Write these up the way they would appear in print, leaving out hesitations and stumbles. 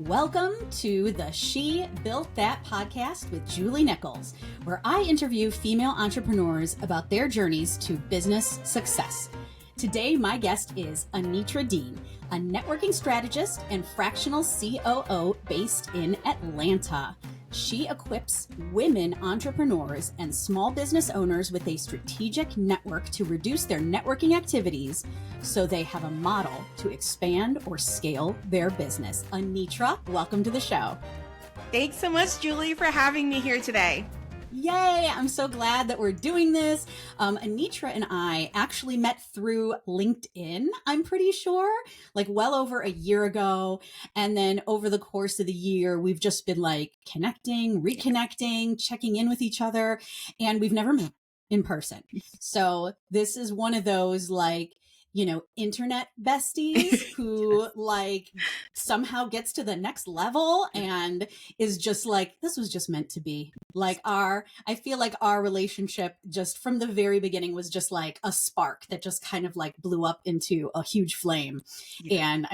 Welcome to the She Built That podcast with Julie Nichols, where I interview female entrepreneurs about their journeys to business success. Today, my guest is Anitra Deen, a networking strategist and fractional COO based in Atlanta. She equips women entrepreneurs and small business owners with a strategic network to reduce their networking activities so they have a model to expand or scale their business. Anitra, welcome to the show. Thanks so much, Julie, for having me here today. Yay! I'm so glad that we're doing this. Anitra and I actually met through LinkedIn, I'm pretty sure, like well over a year ago. And then over the course of the year, we've just been like connecting, reconnecting, checking in with each other, and we've never met in person. So this is one of those like, internet besties who like somehow gets to the next level and is just like, this was just meant to be. Like I feel like our relationship just from the very beginning was just like a spark that just kind of like blew up into a huge flame. Yeah. And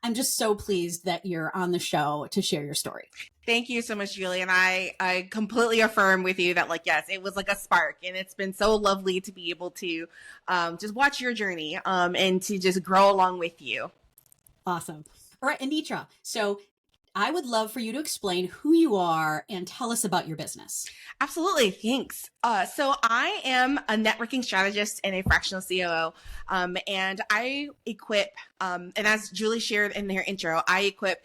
I'm just so pleased that you're on the show to share your story. Thank you so much, Julie. And I completely affirm with you that, like, yes, it was like a spark. And it's been so lovely to be able to just watch your journey and to just grow along with you. Awesome. All right, Anitra. So I would love for you to explain who you are and tell us about your business. Absolutely. Thanks. So I am a networking strategist and a fractional COO. And I equip, and as Julie shared in her intro, I equip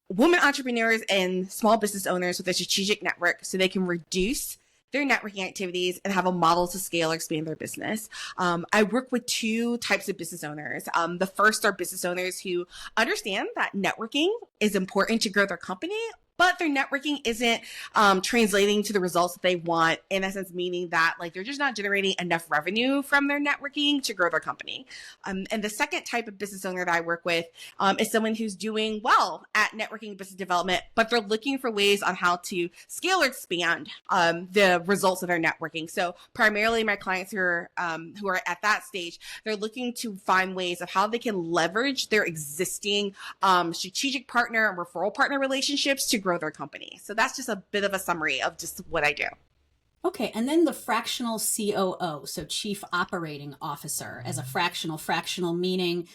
women entrepreneurs and small business owners with a strategic network so they can reduce their networking activities and have a model to scale or expand their business. I work with two types of business owners. The first are business owners who understand that networking is important to grow their company, but their networking isn't translating to the results that they want, in essence, meaning that like they're just not generating enough revenue from their networking to grow their company. And the second type of business owner that I work with is someone who's doing well at networking business development, but they're looking for ways on how to scale or expand the results of their networking. So primarily my clients who are at that stage, they're looking to find ways of how they can leverage their existing strategic partner and referral partner relationships to grow their company. So that's just a bit of a summary of just what I do. Okay. And then the fractional COO, so Chief Operating Officer as a fractional meaning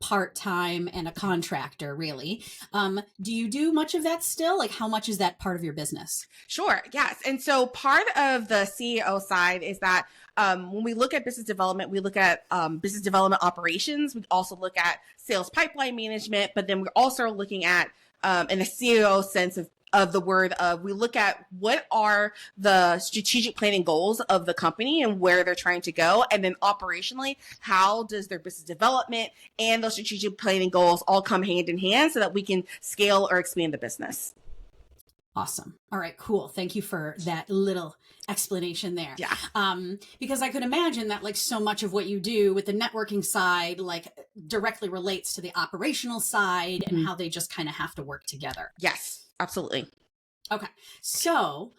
part-time and a contractor, really. Do you do much of that still? Like how much is that part of your business? Sure. Yes. And so part of the CEO side is that when we look at business development, we look at business development operations. We also look at sales pipeline management, but then we're also looking at in a CEO sense of the word we look at what are the strategic planning goals of the company and where they're trying to go. And then operationally, how does their business development and those strategic planning goals all come hand in hand so that we can scale or expand the business? Awesome. All right, cool. Thank you for that little explanation there. Yeah. Because I could imagine that like so much of what you do with the networking side, like directly relates to the operational side and how they just kind of have to work together. Yes, absolutely. Okay. So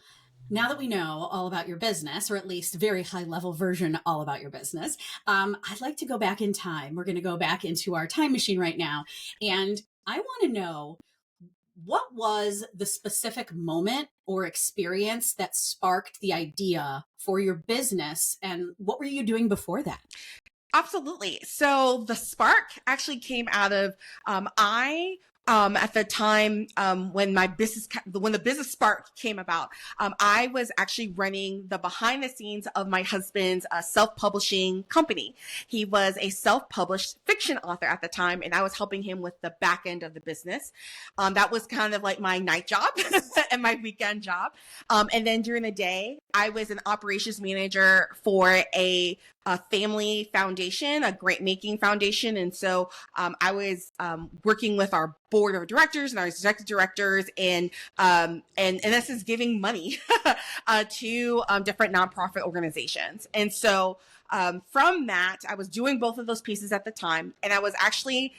now that we know all about your business, or at least very high level version all about your business, I'd like to go back in time. We're going to go back into our time machine right now. And I want to know, what was the specific moment or experience that sparked the idea for your business? And what were you doing before that? Absolutely. So the spark actually came out of at the time when the business spark came about, I was actually running the behind the scenes of my husband's self-publishing company. He was a self-published fiction author at the time, and I was helping him with the back end of the business. That was kind of like my night job and my weekend job. And then during the day, I was an operations manager for a family foundation, a grant making foundation. And so I was working with our board of directors and our executive directors and in essence giving money to different nonprofit organizations. And so from that, I was doing both of those pieces at the time. And I was actually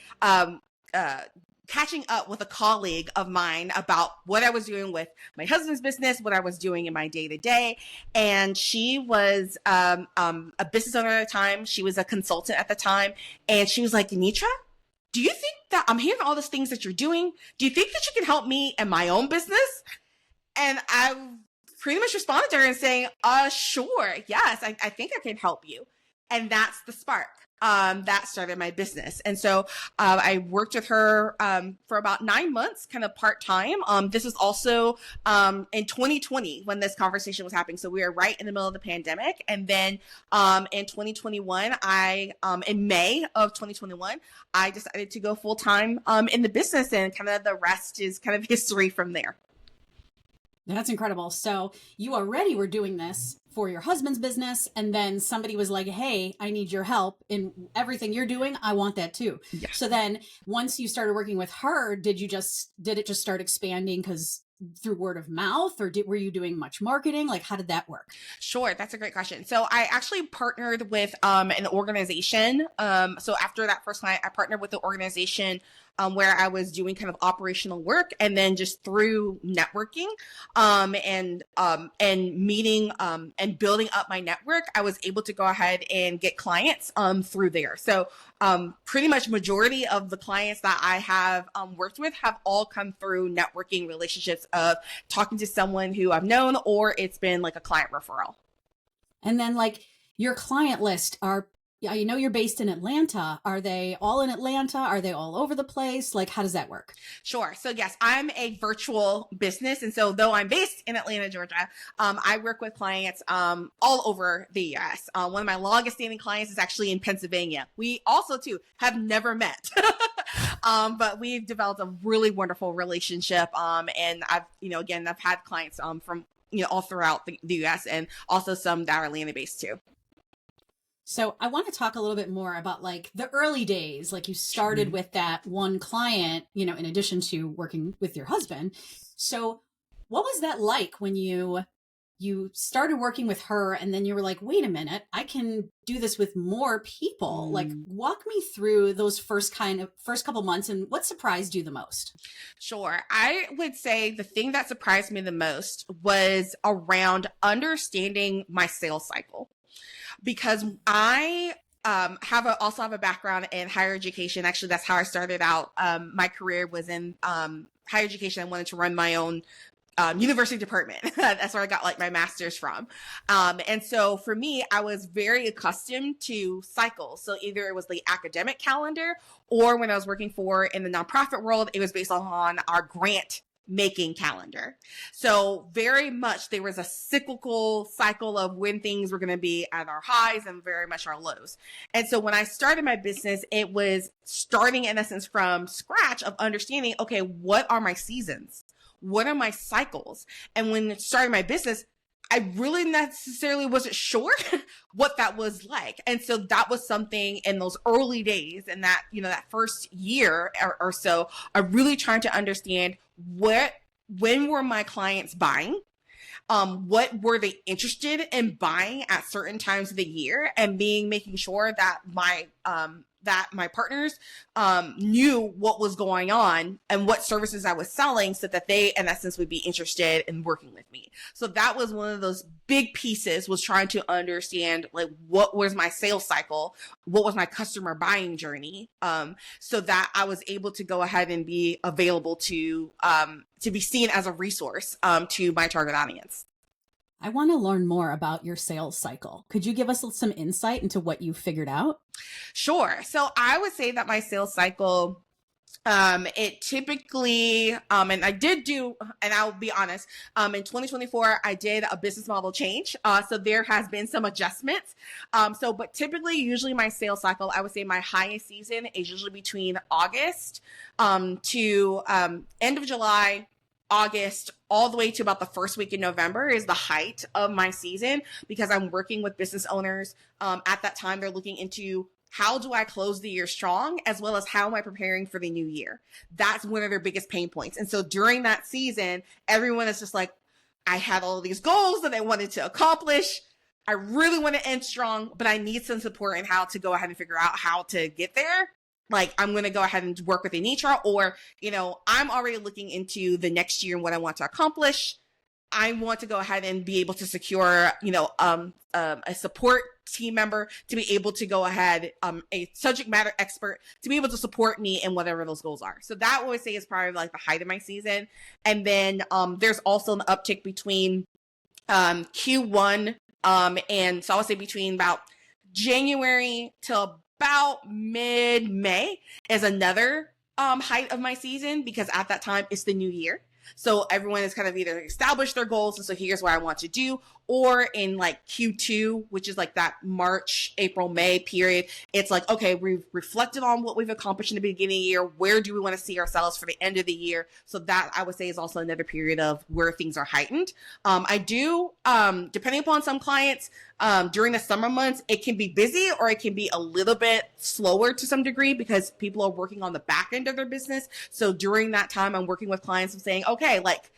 catching up with a colleague of mine about what I was doing with my husband's business, what I was doing in my day to day. And she was a business owner at the time. She was a consultant at the time. And she was like, Anitra, do you think that I'm hearing all these things that you're doing? Do you think that you can help me in my own business? And I pretty much responded to her and saying, sure. Yes, I think I can help you. And that's the spark. That started my business. And so I worked with her for about 9 months, kind of part-time. This was also in 2020 when this conversation was happening. So we were right in the middle of the pandemic. And then in 2021, in May of 2021, I decided to go full-time in the business, and kind of the rest is kind of history from there. That's incredible. So you already were doing this for your husband's business, and then somebody was like, hey, I need your help in everything you're doing. I want that too. Yeah. So then once you started working with her, did it just start expanding because through word of mouth, or were you doing much marketing? Like, how did that work? Sure. That's a great question. So I actually partnered with an organization. So after that first client, I partnered with the organization where I was doing kind of operational work, and then just through networking and meeting and building up my network, I was able to go ahead and get clients through there. So pretty much majority of the clients that I have worked with have all come through networking relationships of talking to someone who I've known, or it's been like a client referral. And then like your client list I know you're based in Atlanta. Are they all in Atlanta? Are they all over the place? Like, how does that work? Sure. So yes, I'm a virtual business. And so though I'm based in Atlanta, Georgia, I work with clients all over the US. One of my longest standing clients is actually in Pennsylvania. We also too have never met, but we've developed a really wonderful relationship. And I've had clients from, all throughout the US, and also some that are Atlanta based too. So I want to talk a little bit more about like the early days, like you started with that one client, in addition to working with your husband. So what was that like when you started working with her, and then you were like, wait a minute, I can do this with more people? Like, walk me through those first couple months, and what surprised you the most? Sure. I would say the thing that surprised me the most was around understanding my sales cycle. Because I also have a background in higher education. Actually, that's how I started out. My career was in higher education. I wanted to run my own university department. That's where I got like my master's from. And so for me, I was very accustomed to cycles. So either it was the academic calendar, or when I was working in the nonprofit world, it was based on our grant making calendar. So very much there was a cyclical cycle of when things were going to be at our highs and very much our lows. And so when I started my business, it was starting in essence from scratch of understanding, okay, what are my seasons? What are my cycles? And when starting my business, I really necessarily wasn't sure what that was like. And so that was something in those early days, and that, that first year or so, I'm really trying to understand when were my clients buying? What were they interested in buying at certain times of the year, and making sure that my partners knew what was going on and what services I was selling, so that they, in essence, would be interested in working with me. So that was one of those big pieces, was trying to understand like what was my sales cycle, what was my customer buying journey, so that I was able to go ahead and be available to be seen as a resource to my target audience. I want to learn more about your sales cycle. Could you give us some insight into what you figured out? Sure. So I would say that my sales cycle, it typically, and I did do, and I'll be honest, in 2024, I did a business model change. So there has been some adjustments. But typically, usually my sales cycle, I would say my highest season is usually between August to end of July, August, all the way to about the first week in November is the height of my season, because I'm working with business owners. At that time, they're looking into, how do I close the year strong, as well as how am I preparing for the new year? That's one of their biggest pain points. And so during that season, everyone is just like, I had all of these goals that I wanted to accomplish. I really want to end strong, but I need some support in how to go ahead and figure out how to get there. Like, I'm going to go ahead and work with Anitra, or, I'm already looking into the next year and what I want to accomplish. I want to go ahead and be able to secure, a support team member to be able to go ahead, a subject matter expert to be able to support me in whatever those goals are. So that I would say is probably like the height of my season. And then there's also an uptick between Q1 and so I would say between about January till about mid-May is another height of my season, because at that time it's the new year. So everyone has kind of either established their goals, and so here's what I want to do, or in like Q2, which is like that March, April, May period, it's like, okay, we've reflected on what we've accomplished in the beginning of the year. Where do we want to see ourselves for the end of the year? So that I would say is also another period of where things are heightened. I do, depending upon some clients, during the summer months, it can be busy or it can be a little bit slower to some degree because people are working on the back end of their business. So during that time, I'm working with clients and saying, okay, like,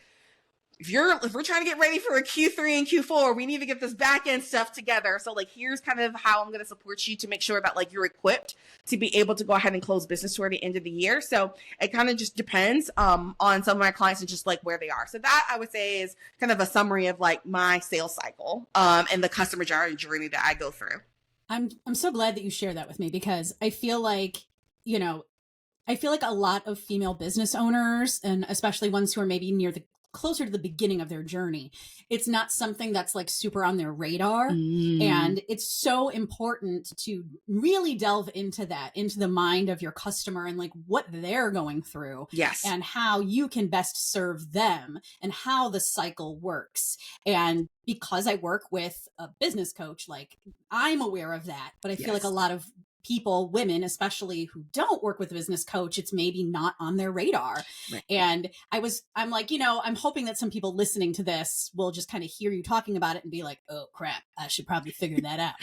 if we're trying to get ready for a Q3 and Q4, we need to get this back end stuff together. So like, here's kind of how I'm going to support you to make sure that like you're equipped to be able to go ahead and close business toward the end of the year. So it kind of just depends on some of my clients and just like where they are. So that I would say is kind of a summary of like my sales cycle and the customer journey that I go through. I'm so glad that you share that with me, because I feel like, a lot of female business owners, and especially ones who are maybe closer to the beginning of their journey, it's not something that's like super on their radar. And it's so important to really delve into the mind of your customer and like what they're going through. Yes. And how you can best serve them and how the cycle works. And because I work with a business coach, like I'm aware of that, but I feel like a lot of people, women especially, who don't work with a business coach, it's maybe not on their radar. Right. And I'm like, I'm hoping that some people listening to this will just kind of hear you talking about it and be like, oh crap, I should probably figure that out.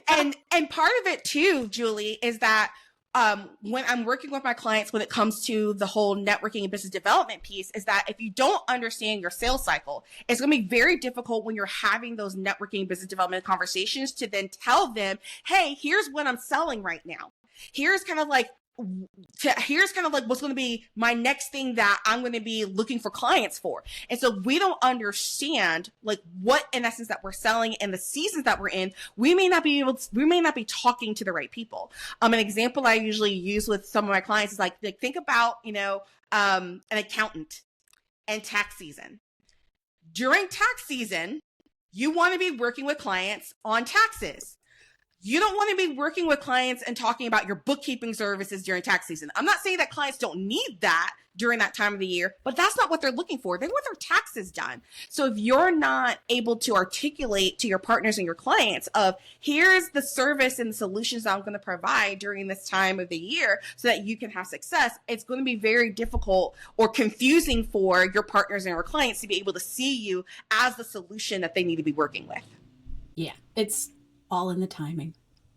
And part of it too, Julie, is that when I'm working with my clients, when it comes to the whole networking and business development piece, is that if you don't understand your sales cycle, it's going to be very difficult when you're having those networking business development conversations to then tell them, hey, here's what I'm selling right now. Here's kind of like what's going to be my next thing that I'm going to be looking for clients for. And so we don't understand like what in essence that we're selling and the seasons that we're in. We may not be talking to the right people. An example I usually use with some of my clients is like think about, an accountant and tax season. During tax season, you want to be working with clients on taxes. You don't want to be working with clients and talking about your bookkeeping services during tax season. I'm not saying that clients don't need that during that time of the year, but that's not what they're looking for. They want their taxes done. So if you're not able to articulate to your partners and your clients of here's the service and the solutions that I'm going to provide during this time of the year so that you can have success, it's going to be very difficult or confusing for your partners and your clients to be able to see you as the solution that they need to be working with. Yeah, it's all in the timing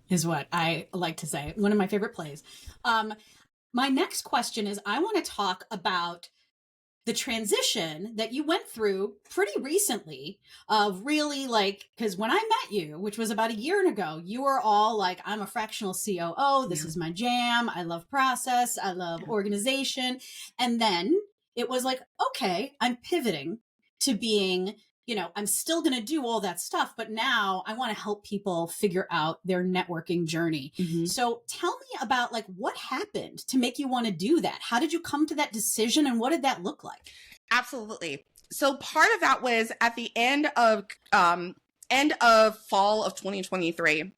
is what I like to say. One of my favorite plays. My next question is, I want to talk about the transition that you went through pretty recently of really like, because when I met you, which was about a year ago, you were all like, I'm a fractional COO. This is my jam. I love process. I love organization. And then it was like, okay, I'm pivoting to being, I'm still going to do all that stuff, but now I want to help people figure out their networking journey. Mm-hmm. So tell me about like what happened to make you want to do that? How did you come to that decision and what did that look like? Absolutely. So part of that was at the end of fall of 2023.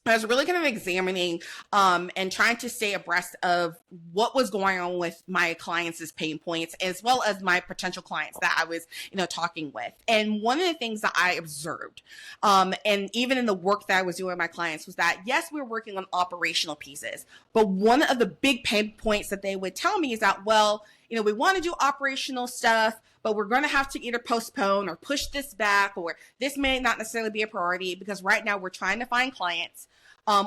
I was really kind of examining and trying to stay abreast of what was going on with my clients' pain points, as well as my potential clients that I was, talking with. And one of the things that I observed, and even in the work that I was doing with my clients, was that yes, we were working on operational pieces, but one of the big pain points that they would tell me is that, well, we want to do operational stuff, but we're going to have to either postpone or push this back, or this may not necessarily be a priority because right now we're trying to find clients.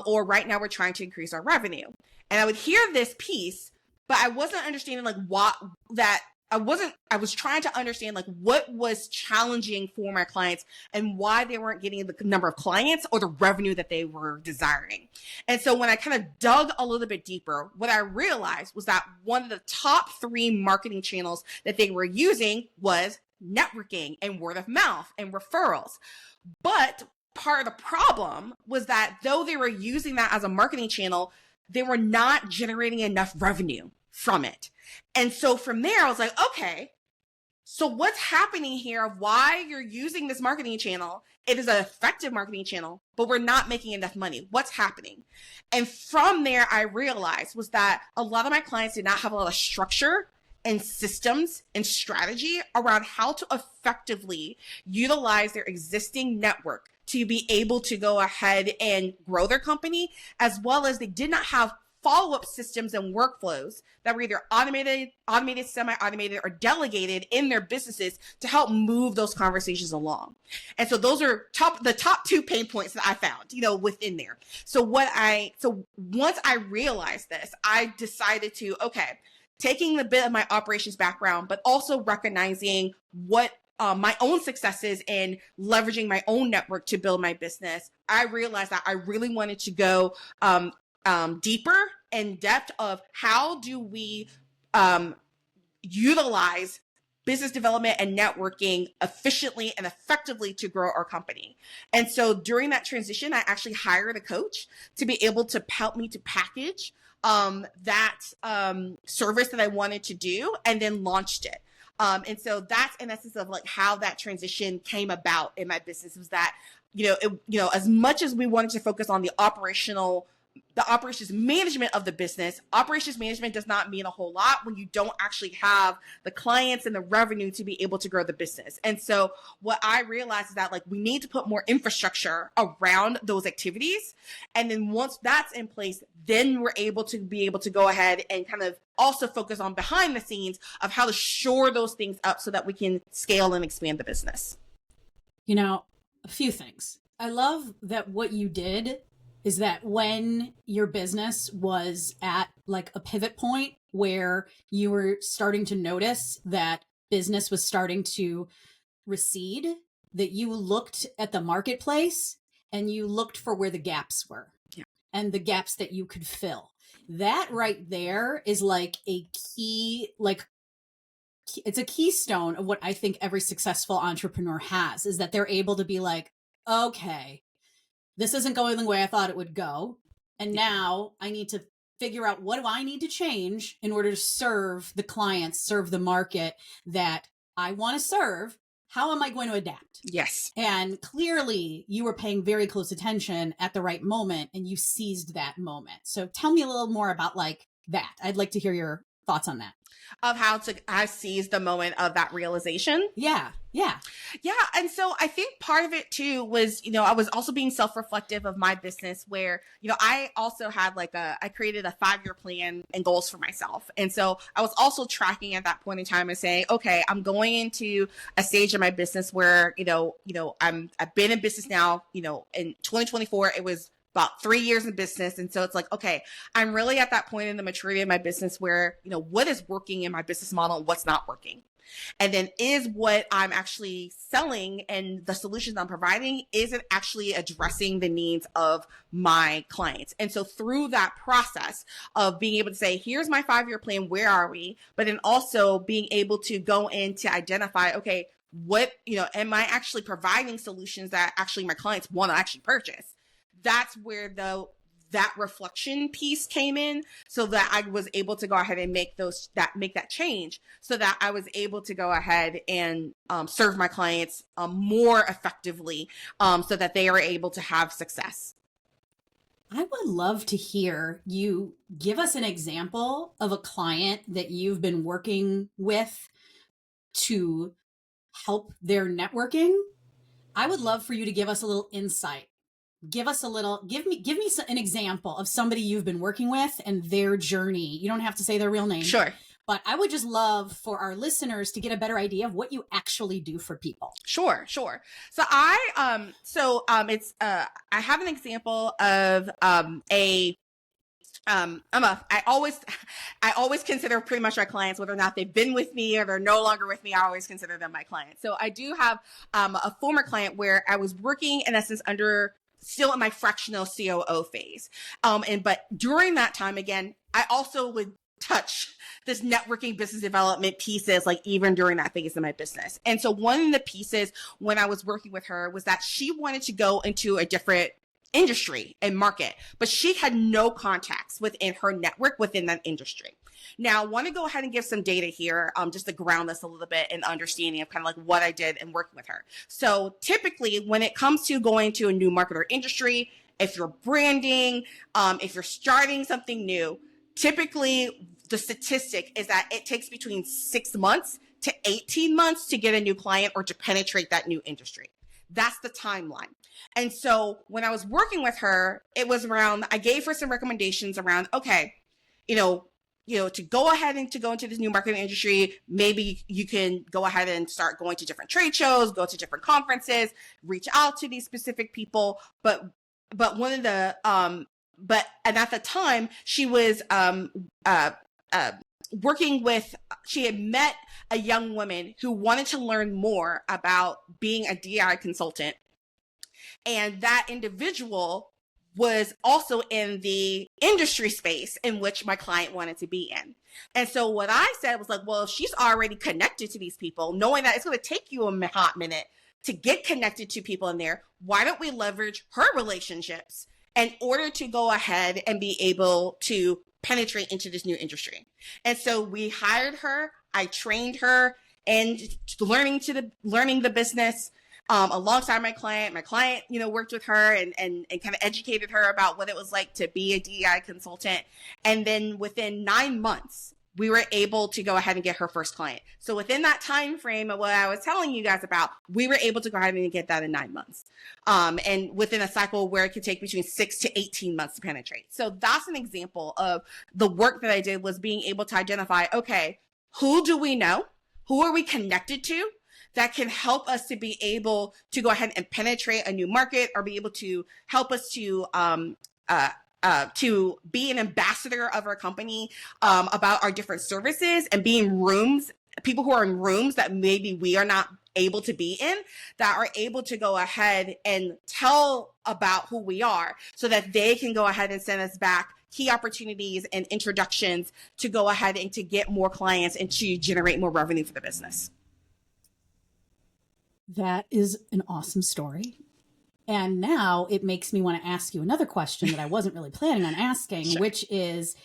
Or right now we're trying to increase our revenue. And I would hear this piece, but I wasn't understanding I was trying to understand like what was challenging for my clients and why they weren't getting the number of clients or the revenue that they were desiring. And so when I kind of dug a little bit deeper, what I realized was that one of the top 3 marketing channels that they were using was networking and word of mouth and referrals. But part of the problem was that though they were using that as a marketing channel, they were not generating enough revenue from it. And so from there, I was like, okay, so what's happening here of why you're using this marketing channel? It is an effective marketing channel, but we're not making enough money. What's happening? And from there, I realized was that a lot of my clients did not have a lot of structure and systems and strategy around how to effectively utilize their existing network to be able to go ahead and grow their company, as well as they did not have follow-up systems and workflows that were either automated, semi-automated, or delegated in their businesses to help move those conversations along. And so those are the top two pain points that I found, within there. So once I realized this, I decided to, taking a bit of my operations background, but also recognizing what my own successes in leveraging my own network to build my business, I realized that I really wanted to go deeper in depth of how do we utilize business development and networking efficiently and effectively to grow our company. And so during that transition, I actually hired a coach to be able to help me to package that service that I wanted to do and then launched it. And so that's in essence of like how that transition came about in my business was that, as much as we wanted to focus on the operations management of the business, operations management does not mean a whole lot when you don't actually have the clients and the revenue to be able to grow the business. And so what I realized is that like we need to put more infrastructure around those activities. And then once that's in place, then we're able to go ahead and kind of also focus on behind the scenes of how to shore those things up so that we can scale and expand the business. A few things. I love that what you did is that when your business was at like a pivot point where you were starting to notice that business was starting to recede, that you looked at the marketplace and you looked for where the gaps were and the gaps that you could fill. That right there is like a key, it's a keystone of what I think every successful entrepreneur has, is that they're able to be like, okay, this isn't going the way I thought it would go. And now I need to figure out what do I need to change in order to serve the clients, serve the market that I want to serve. How am I going to adapt? Yes. And clearly you were paying very close attention at the right moment and you seized that moment. So tell me a little more about like that. I'd like to hear your thoughts on that. Of how I seized the moment of that realization. Yeah. And so I think part of it too was, I was also being self-reflective of my business where, I also had I created a 5-year plan and goals for myself. And so I was also tracking at that point in time and saying, okay, I'm going into a stage of my business where, I've been in business now, in 2024, it was about 3 years in business. And so it's like, okay, I'm really at that point in the maturity of my business where, what is working in my business model and what's not working. And then is what I'm actually selling and the solutions I'm providing, is it actually addressing the needs of my clients? And so through that process of being able to say, here's my 5-year plan, where are we? But then also being able to go in to identify, okay, what, am I actually providing solutions that actually my clients want to actually purchase? That's where that reflection piece came in, so that I was able to go ahead and make that change, so that I was able to go ahead and serve my clients more effectively, so that they are able to have success. I would love to hear you give us an example of a client that you've been working with to help their networking. I would love for you to give us a little insight. Give me an example of somebody you've been working with and their journey. You don't have to say their real name. Sure. But I would just love for our listeners to get a better idea of what you actually do for people. Sure. So I have an example of I always consider pretty much my clients, whether or not they've been with me or they're no longer with me, I always consider them my clients. So I do have a former client where I was working in essence still in my fractional COO phase. But during that time, again, I also would touch this networking business development pieces, like even during that phase of my business. And so one of the pieces when I was working with her was that she wanted to go into a different industry and market, but she had no contacts within her network within that industry. Now, I want to go ahead and give some data here, just to ground this a little bit in understanding of kind of like what I did and working with her. So typically when it comes to going to a new market or industry, if you're branding, if you're starting something new, typically the statistic is that it takes between 6 months to 18 months to get a new client or to penetrate that new industry. That's the timeline. And so when I was working with her, it was around, I gave her some recommendations around, okay, to go ahead and to go into this new marketing industry, maybe you can go ahead and start going to different trade shows, go to different conferences, reach out to these specific people. But one of the, and at the time she was, working with, she had met a young woman who wanted to learn more about being a DI consultant. And that individual was also in the industry space in which my client wanted to be in. And so what I said was like, well, if she's already connected to these people, knowing that it's going to take you a hot minute to get connected to people in there, why don't we leverage her relationships in order to go ahead and be able to penetrate into this new industry? And so we hired her, I trained her and learning the business alongside my client. My client, worked with her and kind of educated her about what it was like to be a DEI consultant. And then within 9 months, we were able to go ahead and get her first client. So within that time frame of what I was telling you guys about, we were able to go ahead and get that in 9 months. And within a cycle where it could take between 6 to 18 months to penetrate. So that's an example of the work that I did, was being able to identify, okay, who do we know? Who are we connected to that can help us to be able to go ahead and penetrate a new market, or be able to help us to be an ambassador of our company, about our different services, and be in rooms, people who are in rooms that maybe we are not able to be in, that are able to go ahead and tell about who we are, so that they can go ahead and send us back key opportunities and introductions to go ahead and to get more clients and to generate more revenue for the business. That is an awesome story. And now it makes me want to ask you another question that I wasn't really planning on asking, Sure. Which is,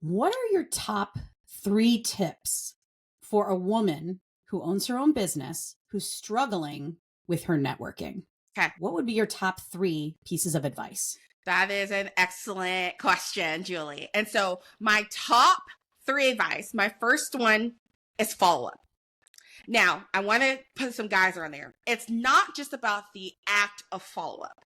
what are your top 3 tips for a woman who owns her own business, who's struggling with her networking? Okay. What would be your top 3 pieces of advice? That is an excellent question, Julie. And so my top 3 advice, my first one is follow-up. Now, I want to put some guys on there. It's not just about the act of follow-up,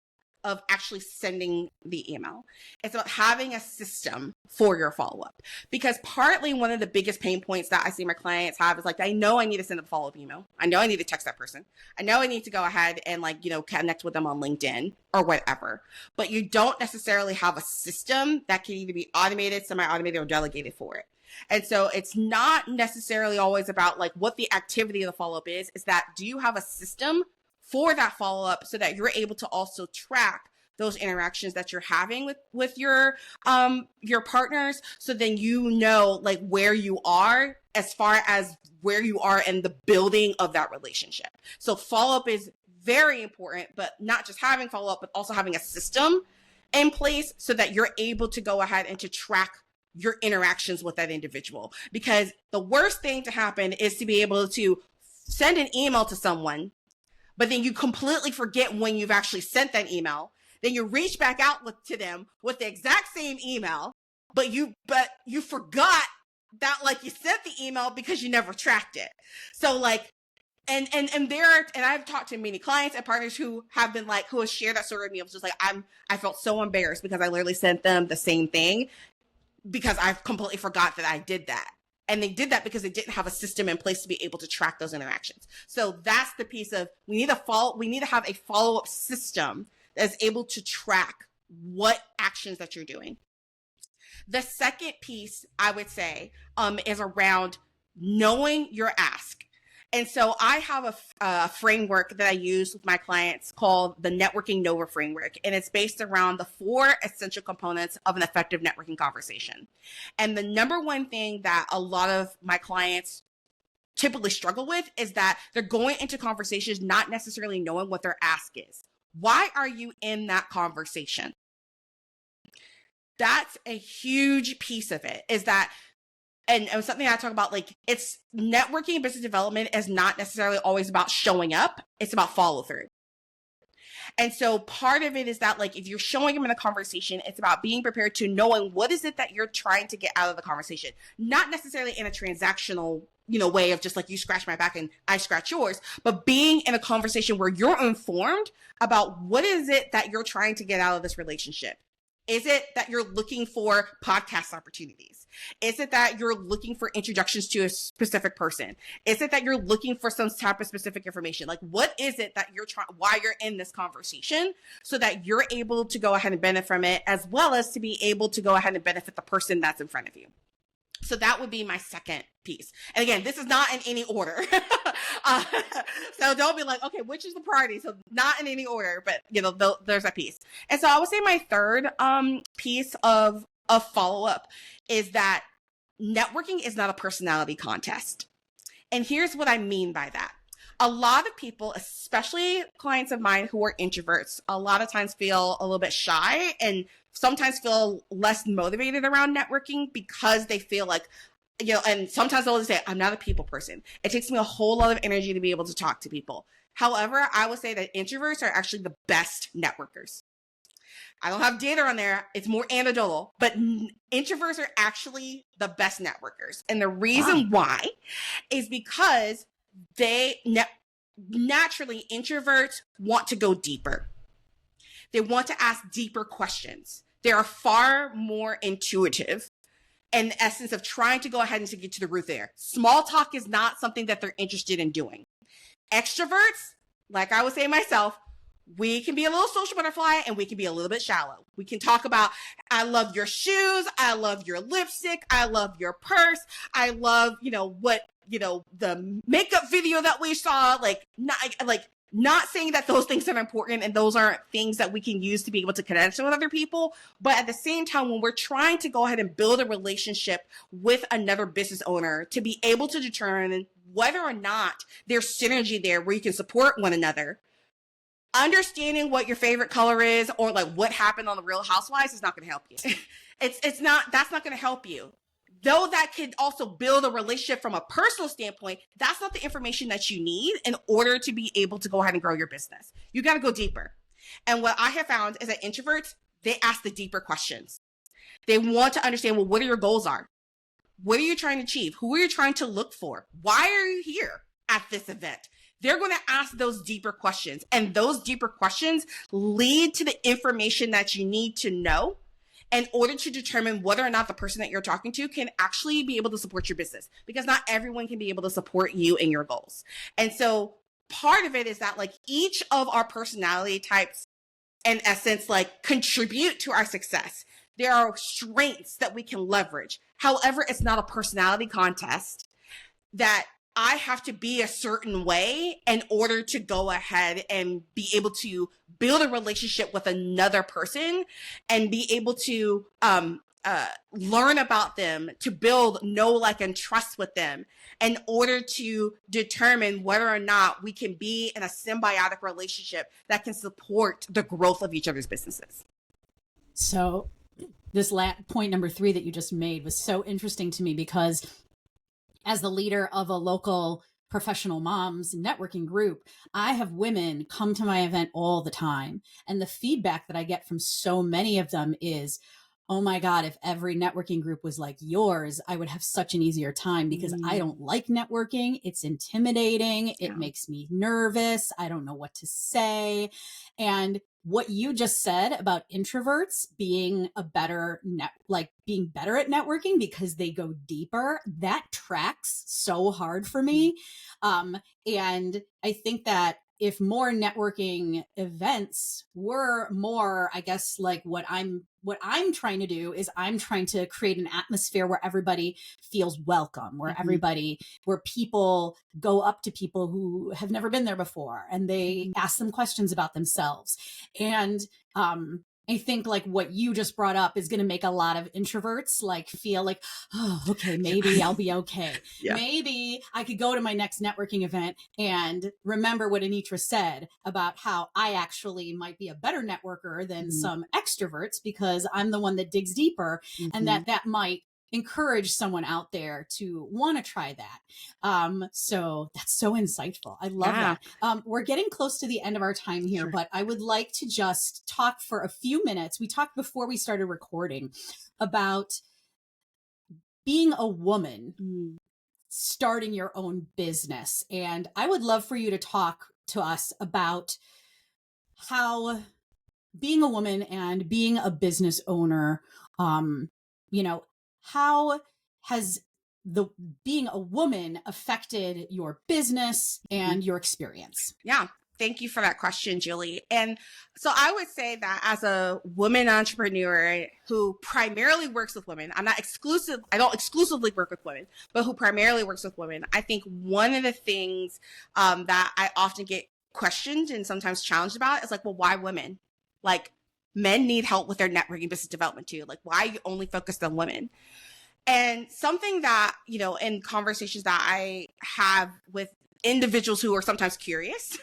of actually sending the email. It's about having a system for your follow-up. Because partly one of the biggest pain points that I see my clients have is like, I know I need to send a follow-up email. I know I need to text that person. I know I need to go ahead and connect with them on LinkedIn or whatever. But you don't necessarily have a system that can either be automated, semi-automated, or delegated for it. And so it's not necessarily always about like what the activity of the follow-up is that do you have a system for that follow-up so that you're able to also track those interactions that you're having with your partners, so then like where you are as far as where you are in the building of that relationship. So follow-up is very important, but not just having follow-up, but also having a system in place so that you're able to go ahead and to track your interactions with that individual. Because the worst thing to happen is to be able to send an email to someone, but then you completely forget when you've actually sent that email. Then you reach back out to them with the exact same email, but you forgot that you sent the email because you never tracked it. So and I've talked to many clients and partners who have been who have shared that story with me. It was just I felt so embarrassed because I literally sent them the same thing, because I completely forgot that I did that. And they did that because they didn't have a system in place to be able to track those interactions. So that's the piece of, we need to have a follow-up system that's able to track what actions that you're doing. The second piece I would say is around knowing your ask. And so I have a framework that I use with my clients called the Networking Nova Framework. And it's based around the 4 essential components of an effective networking conversation. And the number one thing that a lot of my clients typically struggle with is that they're going into conversations not necessarily knowing what their ask is. Why are you in that conversation? That's a huge piece of it, is that, and something I talk about, like, it's networking and business development is not necessarily always about showing up. It's about follow through. And so part of it is that, like, if you're showing them in a conversation, it's about being prepared to knowing what is it that you're trying to get out of the conversation, not necessarily in a transactional, way of just like you scratch my back and I scratch yours, but being in a conversation where you're informed about what is it that you're trying to get out of this relationship. Is it that you're looking for podcast opportunities? Is it that you're looking for introductions to a specific person? Is it that you're looking for some type of specific information? Like, what is it that you're trying, why you're in this conversation, so that you're able to go ahead and benefit from it, as well as to be able to go ahead and benefit the person that's in front of you. So that would be my second piece. And again, this is not in any order. So don't be like, okay, which is the priority? So not in any order, but there's that piece. And so I would say my third piece of follow-up is that networking is not a personality contest. And here's what I mean by that. A lot of people, especially clients of mine who are introverts, a lot of times feel a little bit shy and sometimes feel less motivated around networking because they feel like, and sometimes they'll say, I'm not a people person. It takes me a whole lot of energy to be able to talk to people. However, I would say that introverts are actually the best networkers. I don't have data on there. It's more anecdotal, but introverts are actually the best networkers. And the reason why is because naturally, introverts want to go deeper. They want to ask deeper questions. They are far more intuitive in the essence of trying to go ahead and to get to the root there. Small talk is not something that they're interested in doing. Extroverts, like I would say myself, we can be a little social butterfly and we can be a little bit shallow. We can talk about, I love your shoes. I love your lipstick. I love your purse. I love, the makeup video that we saw, not saying that those things are important and those aren't things that we can use to be able to connect with other people. But at the same time, when we're trying to go ahead and build a relationship with another business owner, to be able to determine whether or not there's synergy there where you can support one another, understanding what your favorite color is or like what happened on the Real Housewives is not going to help you. That's not going to help you. Though that could also build a relationship from a personal standpoint, that's not the information that you need in order to be able to go ahead and grow your business. You got to go deeper. And what I have found is that introverts, they ask the deeper questions. They want to understand, well, what are your goals are? What are you trying to achieve? Who are you trying to look for? Why are you here at this event? They're going to ask those deeper questions. And those deeper questions lead to the information that you need to know in order to determine whether or not the person that you're talking to can actually be able to support your business, because not everyone can be able to support you and your goals. And so part of it is that, like, each of our personality types, in essence, like, contribute to our success. There are strengths that we can leverage. However, it's not a personality contest that I have to be a certain way in order to go ahead and be able to build a relationship with another person and be able to learn about them, to build know, like, and trust with them in order to determine whether or not we can be in a symbiotic relationship that can support the growth of each other's businesses. So this point number 3 that you just made was so interesting to me, because as the leader of a local professional moms networking group, I have women come to my event all the time. And the feedback that I get from so many of them is, oh my God, if every networking group was like yours, I would have such an easier time, because I don't like networking. It's intimidating. It makes me nervous. I don't know what to say. And what you just said about introverts being being better at networking because they go deeper, that tracks so hard for me. And I think that if more networking events were more, I guess, like what I'm what I'm trying to do is I'm trying to create an atmosphere where everybody feels welcome, where where people go up to people who have never been there before and they ask them questions about themselves. And, I think like what you just brought up is going to make a lot of introverts like feel like, oh, okay, maybe I'll be okay. Yeah. Maybe I could go to my next networking event and remember what Anitra said about how I actually might be a better networker than some extroverts because I'm the one that digs deeper, and that might encourage someone out there to want to try that. So that's so insightful. I love that. We're getting close to the end of our time here, but I would like to just talk for a few minutes. We talked before we started recording about being a woman, starting your own business. And I would love for you to talk to us about how being a woman and being a business owner, how has being a woman affected your business and your experience? Yeah. Thank you for that question, Julie. And so I would say that as a woman entrepreneur who primarily works with women, I don't exclusively work with women, but who primarily works with women, I think one of the things that I often get questioned and sometimes challenged about is like, well, why women? Like, men need help with their networking business development too. Like, why are you only focused on women? And something that, in conversations that I have with individuals who are sometimes curious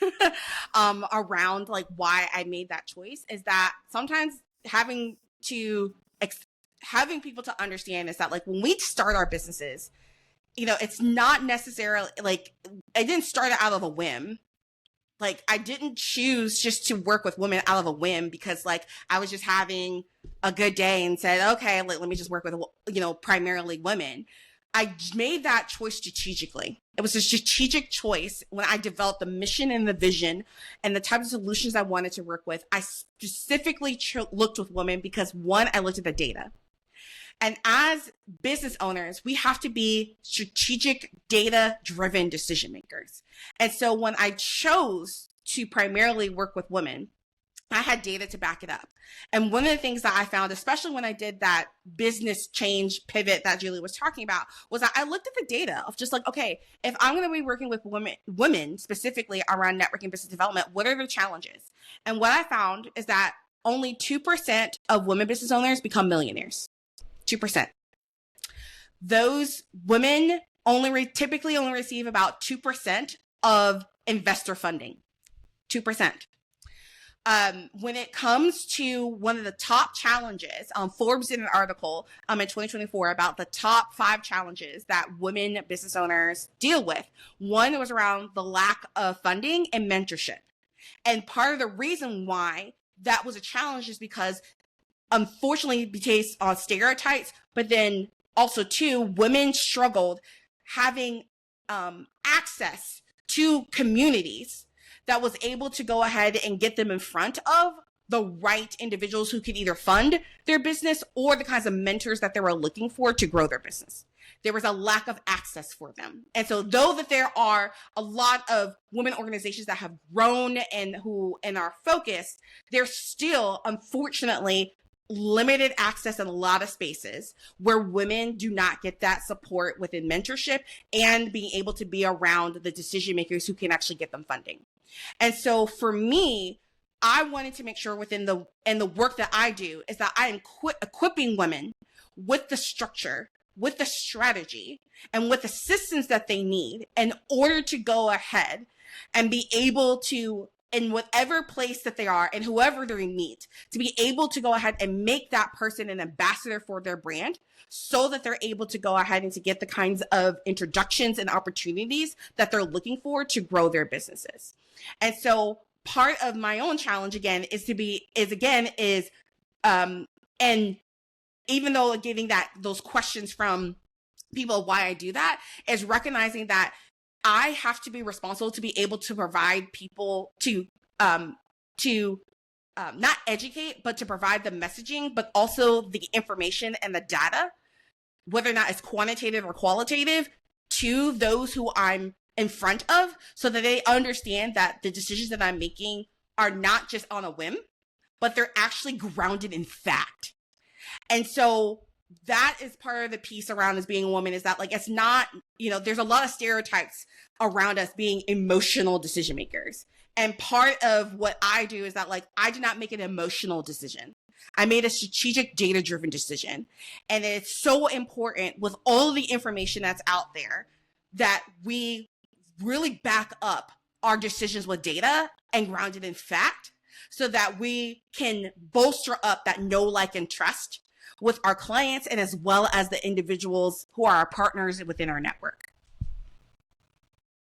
around like why I made that choice is that sometimes having people to understand is that like when we start our businesses, it's not necessarily like I didn't start it out of a whim. Like I didn't choose just to work with women out of a whim because like I was just having a good day and said, okay, let me just work with, primarily women. I made that choice strategically. It was a strategic choice when I developed the mission and the vision and the type of solutions I wanted to work with. I specifically looked with women because one, I looked at the data. And as business owners, we have to be strategic, data-driven decision makers. And so when I chose to primarily work with women, I had data to back it up. And one of the things that I found, especially when I did that business change pivot that Julie was talking about, was that I looked at the data of just like, okay, if I'm going to be working with women specifically around networking business development, what are the challenges? And what I found is that only 2% of women business owners become millionaires. 2%. Those women typically only receive about 2% of investor funding. 2%. When it comes to one of the top challenges, Forbes did an article in 2024 about the top 5 challenges that women business owners deal with. One was around the lack of funding and mentorship. And part of the reason why that was a challenge is because unfortunately based on stereotypes, but then also too, women struggled having access to communities that was able to go ahead and get them in front of the right individuals who could either fund their business or the kinds of mentors that they were looking for to grow their business. There was a lack of access for them. And so though that there are a lot of women organizations that have grown and are focused, there's still, unfortunately, limited access in a lot of spaces where women do not get that support within mentorship and being able to be around the decision makers who can actually get them funding. And so for me, I wanted to make sure within the work that I do is that I am equipping women with the structure, with the strategy, and with assistance that they need in order to go ahead and be able to, in whatever place that they are and whoever they meet, to be able to go ahead and make that person an ambassador for their brand so that they're able to go ahead and to get the kinds of introductions and opportunities that they're looking for to grow their businesses. And so part of my own challenge again and even though getting those questions from people why I do that is recognizing that I have to be responsible to be able to provide people to not educate, but to provide the messaging, but also the information and the data, whether or not it's quantitative or qualitative, to those who I'm in front of so that they understand that the decisions that I'm making are not just on a whim, but they're actually grounded in fact. And so that is part of the piece around as being a woman, is that like, it's not, there's a lot of stereotypes around us being emotional decision makers. And part of what I do is that like, I do not make an emotional decision. I made a strategic, data-driven decision. And it's so important with all of the information that's out there that we really back up our decisions with data and ground it in fact, so that we can bolster up that know, like, and trust with our clients, and as well as the individuals who are our partners within our network.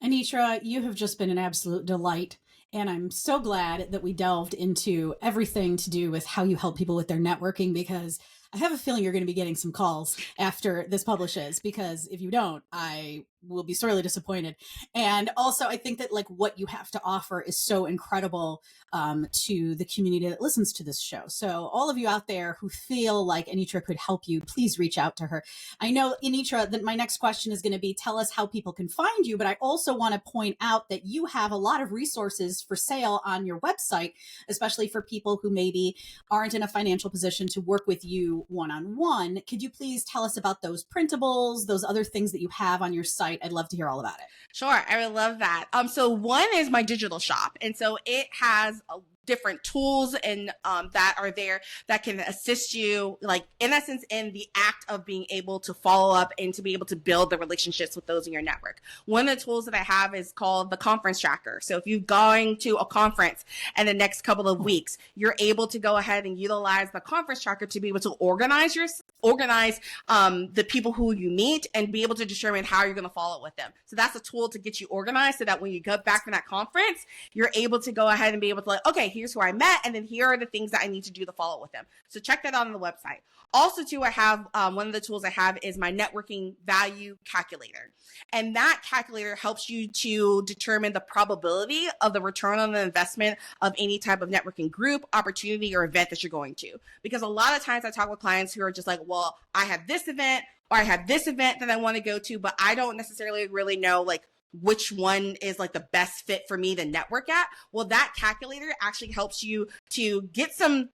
Anitra, you have just been an absolute delight. And I'm so glad that we delved into everything to do with how you help people with their networking, because I have a feeling you're going to be getting some calls after this publishes, because if you don't, I will be sorely disappointed. And also, I think that like what you have to offer is so incredible to the community that listens to this show. So all of you out there who feel like Anitra could help you, please reach out to her. I know, Anitra, that my next question is going to be, tell us how people can find you, but I also want to point out that you have a lot of resources for sale on your website, especially for people who maybe aren't in a financial position to work with you one-on-one. Could you please tell us about those printables, those other things that you have on your site? I'd love to hear all about it. Sure, I would love that. So one is my digital shop. And so it has different tools and that are there that can assist you, like in essence, in the act of being able to follow up and to be able to build the relationships with those in your network. One of the tools that I have is called the conference tracker. So if you're going to a conference in the next couple of weeks, you're able to go ahead and utilize the conference tracker to be able to organize the people who you meet and be able to determine how you're going to follow up with them. So that's a tool to get you organized, so that when you go back from that conference, you're able to go ahead and be able to like, okay, here's who I met, and then here are the things that I need to do to follow up with them. So check that out on the website. Also, too, I have one of the tools I have is my networking value calculator. And that calculator helps you to determine the probability of the return on the investment of any type of networking group, opportunity, or event that you're going to. Because a lot of times I talk with clients who are just like, well, I have this event or I have this event that I want to go to, but I don't necessarily really know like which one is like the best fit for me to network at. Well, that calculator actually helps you to get some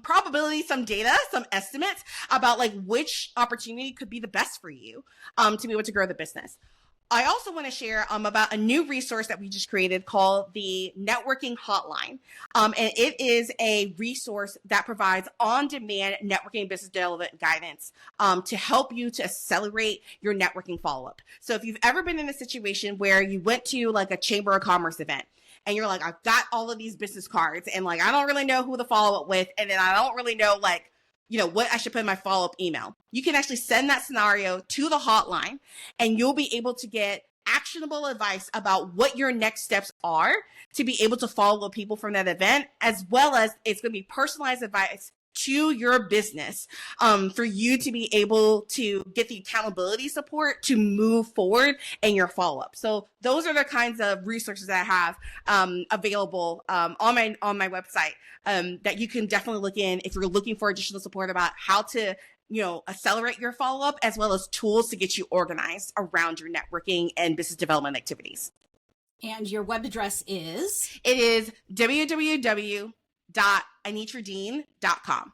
probability, some data, some estimates about like which opportunity could be the best for you to be able to grow the business. I also want to share about a new resource that we just created called the Networking Hotline. And it is a resource that provides on-demand networking business development guidance to help you to accelerate your networking follow-up. So if you've ever been in a situation where you went to like a Chamber of Commerce event, and you're like, I've got all of these business cards, and like, I don't really know who to follow up with, and then I don't really know like, what I should put in my follow-up email. You can actually send that scenario to the hotline, and you'll be able to get actionable advice about what your next steps are to be able to follow up people from that event, as well as it's going to be personalized advice to your business for you to be able to get the accountability support to move forward in your follow-up. So those are the kinds of resources that I have available on my website that you can definitely look in if you're looking for additional support about how to accelerate your follow-up, as well as tools to get you organized around your networking and business development activities. And your web address is? It is www.anitradeen.com.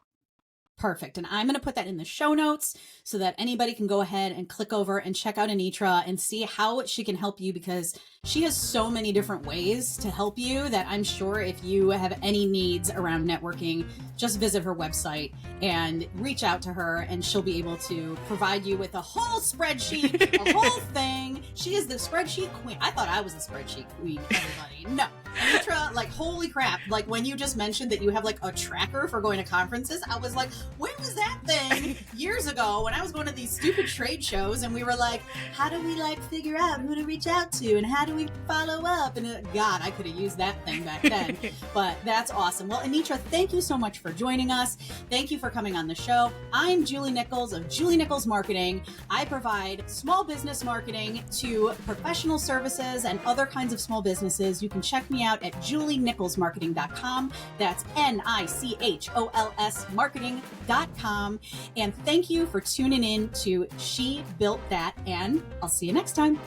Perfect. And I'm going to put that in the show notes so that anybody can go ahead and click over and check out Anitra and see how she can help you, because she has so many different ways to help you that I'm sure if you have any needs around networking, just visit her website and reach out to her, and she'll be able to provide you with a whole spreadsheet, a whole thing. She is the spreadsheet queen. I thought I was the spreadsheet queen, everybody. No. Anitra, like, holy crap. Like, when you just mentioned that you have, like, a tracker for going to conferences, I was like, when was that thing? Years ago, when I was going to these stupid trade shows, and we were like, how do we, like, figure out who to reach out to, and how do we follow up? And God, I could have used that thing back then. But that's awesome. Well, Anitra, thank you so much for joining us. Thank you for coming on the show. I'm Julie Nichols of Julie Nichols Marketing. I provide small business marketing to professional services and other kinds of small businesses. You can check me out at julienicholsmarketing.com. That's Nichols marketing.com. And thank you for tuning in to She Built That, and I'll see you next time.